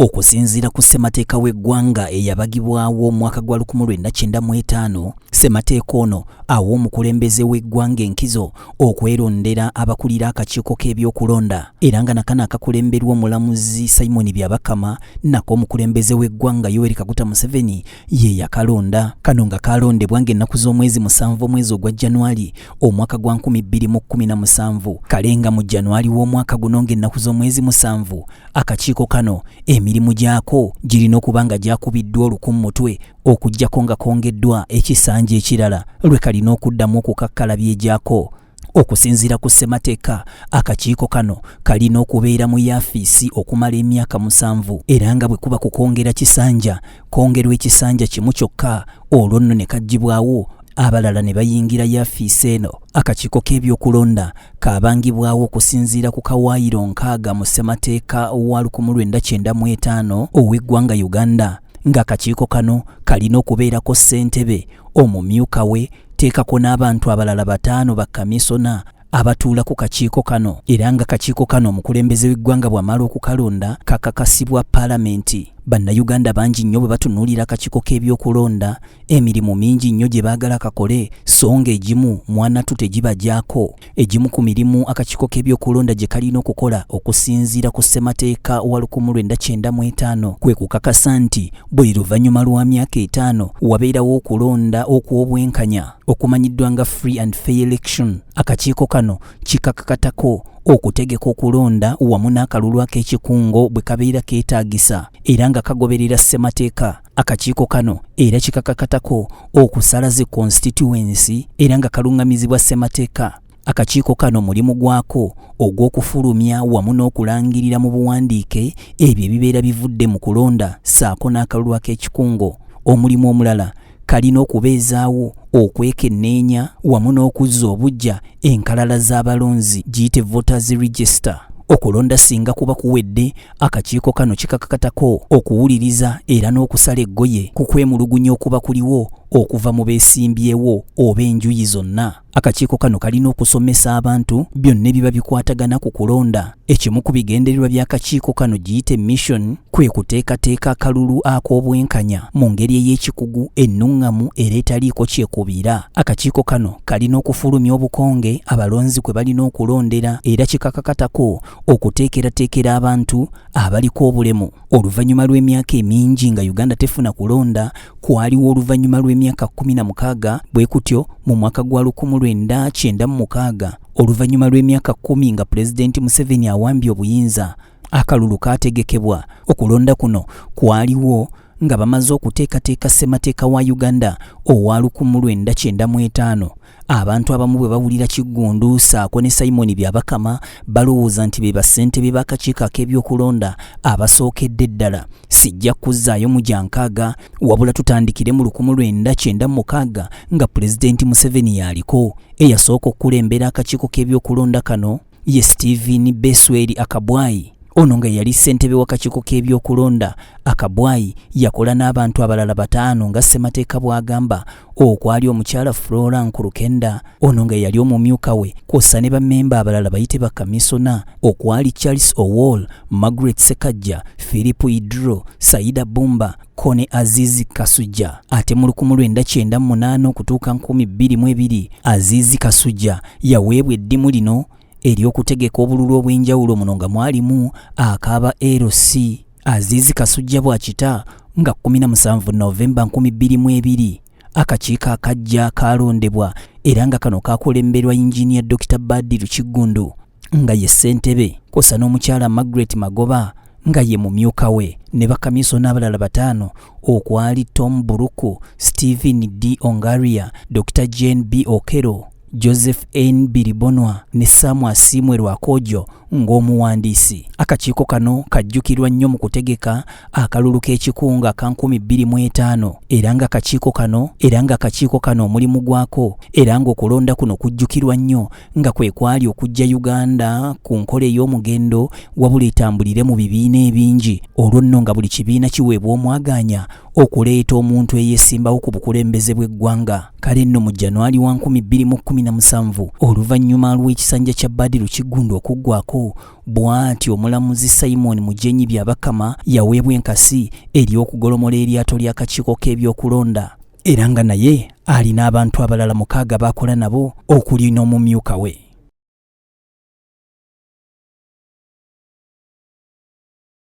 Okusinziira ku ssemateeka w'eggwanga eyabagibwawo omwaka gwa 1995, ssemateeka ono awa omukulembeze w'eggwanga enkizo okwerondera abakulira akakiiko k'ebyokulonda, era nga nakano akakulemberwa omulamuzi Simon Byabakama nako omukulembeze w'eggwanga Yoweri Kaguta Museveni ye yakalonda. Kano nga kalondebwa ng'ennaku z'omwezi 7 omwezi ogwa January omwaka gwa 2017. Kalenga mu January w'omwaka guno ng'ennaku z'omwezi 7 akakiiko kano emirimu gyako girina okuba nga gyakubiddwa olukumu mutwe okujjako nga kongeddwa ekisanja ekirala lwe kalina okuddamu okukakkalabya egyako. Okusinziira ku ssemateeka, akakiiko kano kalina okubeera mu yaafiisi okumala emyaka 7, era nga bwe kuba kukongera kisanja, kongerwa ekisanja kimu kyokka, olwo nno ne kaggyibwawo abalala ne bayingira yaafiisi eno. Akakiiko k'ebyokulonda kabangibwawo okusinziira ku kawaayiro 6 mu ssemateeka wa 1995 ow'eggwanga Uganda, ng'akakiiko kano kalina okubeerako ssentebe, omumyuka we, teekako n'abantu abalala 5 bakamisona abatuula ku kakiiko kano, era nga kakiiko kano omukulembeze w'eggwanga bw'amala okukalonda kakakasibwa paalamenti. Bannayuganda bangi nnyo bwe batunuulira akakiiko k'ebyokulonda, emirimu mingi nnyo gye baagala kakole, so ng'egimu mwanatu tegibajjaako. Egimu ku mirimu akakiiko k'ebyokulonda gye kalina okukola okusinziira ku ssemateeka wa 1995 kwe kukakasa nti buli luvannyuma lwa myaka 5 wabeerawo okulonda okw'obwenkanya okumanyiddwa nga free and fair election. Akakiiko kano kikakatako okutegeka okulonda wamu n'akalulu ak'ekikungo bwe kabeera keetaagisa, era nga kagoberera ssemateeka. Akakiiko kano era kikakatako okusala zi constituency, era nga kalungamizibwa ssemateeka. Akakiiko kano mulimu gwako ogw'okufulumya wamu n'okulangirira mu buwandiike ebyo ebibeera bivudde mu kulonda ssaako n'akalulu ak'ekikungo. Omulimu omulala kalina okubeezaawo okwekenneenya wamu n'okuzza obuggya enkalala z'abalonzi giyite voters register. Okulonda singa kuba kuwedde, akakiiko kano kikakatako okuwuliriza era n'okusala eggoye ku kwemulugunya okuba kuliwo okuva mu beesimbyewo oba enjuyi zonna. Akakiiko kano kalina okusomesa abantu byonna ebiba bikwatagana ku kulonda. Ekimu ku bigendererwa by'akakiiko kano giyite mission, kwe kuteekateeka akalulu ak'obwenkanya mu ngeri ey'ekikugu, ennuŋŋamu era etaliiko kyekubiira. Akakiiko kano kalina okufulumya obukonge abalonzi kwe balina okulondera, era kikakatako okuteekerateekera abantu abaliko obulemu. Oluvannyuma lw'emyaka emingi nga Uganda tefuna kulonda, kwaliwo oluvannyuma lw'emyaka 16 bwe kutyo mu mwaka gwa 1996, oluvannyuma lw'emyaka 10 nga Pulezidenti Museveni awambye obuyinza, akalulu kaategekebwa. Okulonda kuno kwaliwo nga bamaze okuteekateeka ssemateeka wa Uganda owa 1995. Abantu abamu bwe bawulira Kiggundu ssaako ne Simon Byabakama balowooza nti be bassentebe b'akakiiko ak'ebyokulonda abasookedde ddala. Sijja kuzzaayo mu gyankaaga, wabula tutandikire mu 1996 nga Pulezidenti Museveni yaliko. Eyasooka okulembera akakiiko k'ebyokulonda kano ye Stephen Besweri Akabwayi. Ono nga yali ssentebe w'akakiiko k'ebyokulonda. Akabwayi yakola n'abantu abalala 5 nga ssemateeka bw'agamba, okwali omukyala Flora Nkurukenda, ono nga yali omumyuka we, kw'ossa ne bammemba abalala bayite bakamisona, okwali Charles Owol, Margaret Sekajja, Philip Idro, Saida Bumba, Kone Azizi Kasujja. Ate mu 1998 okutuuka 2022 Azizi Kasujja yaweebwa eddimu lino ery'okutegeka obululu obw'enjawulo, muno nga mwalimu akaaba LC. Azizi Kasujja bw'akita nga 17 Novemba 2022 akakiiko akajja kalondebwa, era nga kano kakulemberwa Engineer Dr. Badru Kiggundu nga ye ssentebe, kw'ossa n'omukyala Margaret Magoba nga ye mumyuka we, ne bakamisona abalala 5 okwali Tom Buruku, Stephen D. Ongaria, Dr. Jane B. Okero, Joseph N. Biribonwa ne Samu Asimwe Lwakojo ng'omuwandiisi. Akakiiko kano kajjukirwa nnyo mu kutegeka akalulu k'ekikunga ka 2005, era nga akakiiko kano omulimu gwako era ng'okulonda kuno kujjukirwa nnyo nga kwe kwali okujja Uganda ku nkola ey'omugendo wabula etambulire mu bibiina ebingi. Olwo nno nga buli kibiina kiweebwa omwaganya okuleeta omuntu eyeesimbawo ku bukulembeze bw'eggwanga. Kale nno mu Januari wa 2017 oluvannyuma lw'ekisanja kya Badru Kiggundu okuggwako, bw'atyo omulamuzi Simon Mujenyi Byabakama yaweebwa enkasi eri okugolomola eryato ly'akakiiko k'ebyokulonda, era nga naye alina abantu abalala 6 b'akola nabo okuli n'omumyuka we.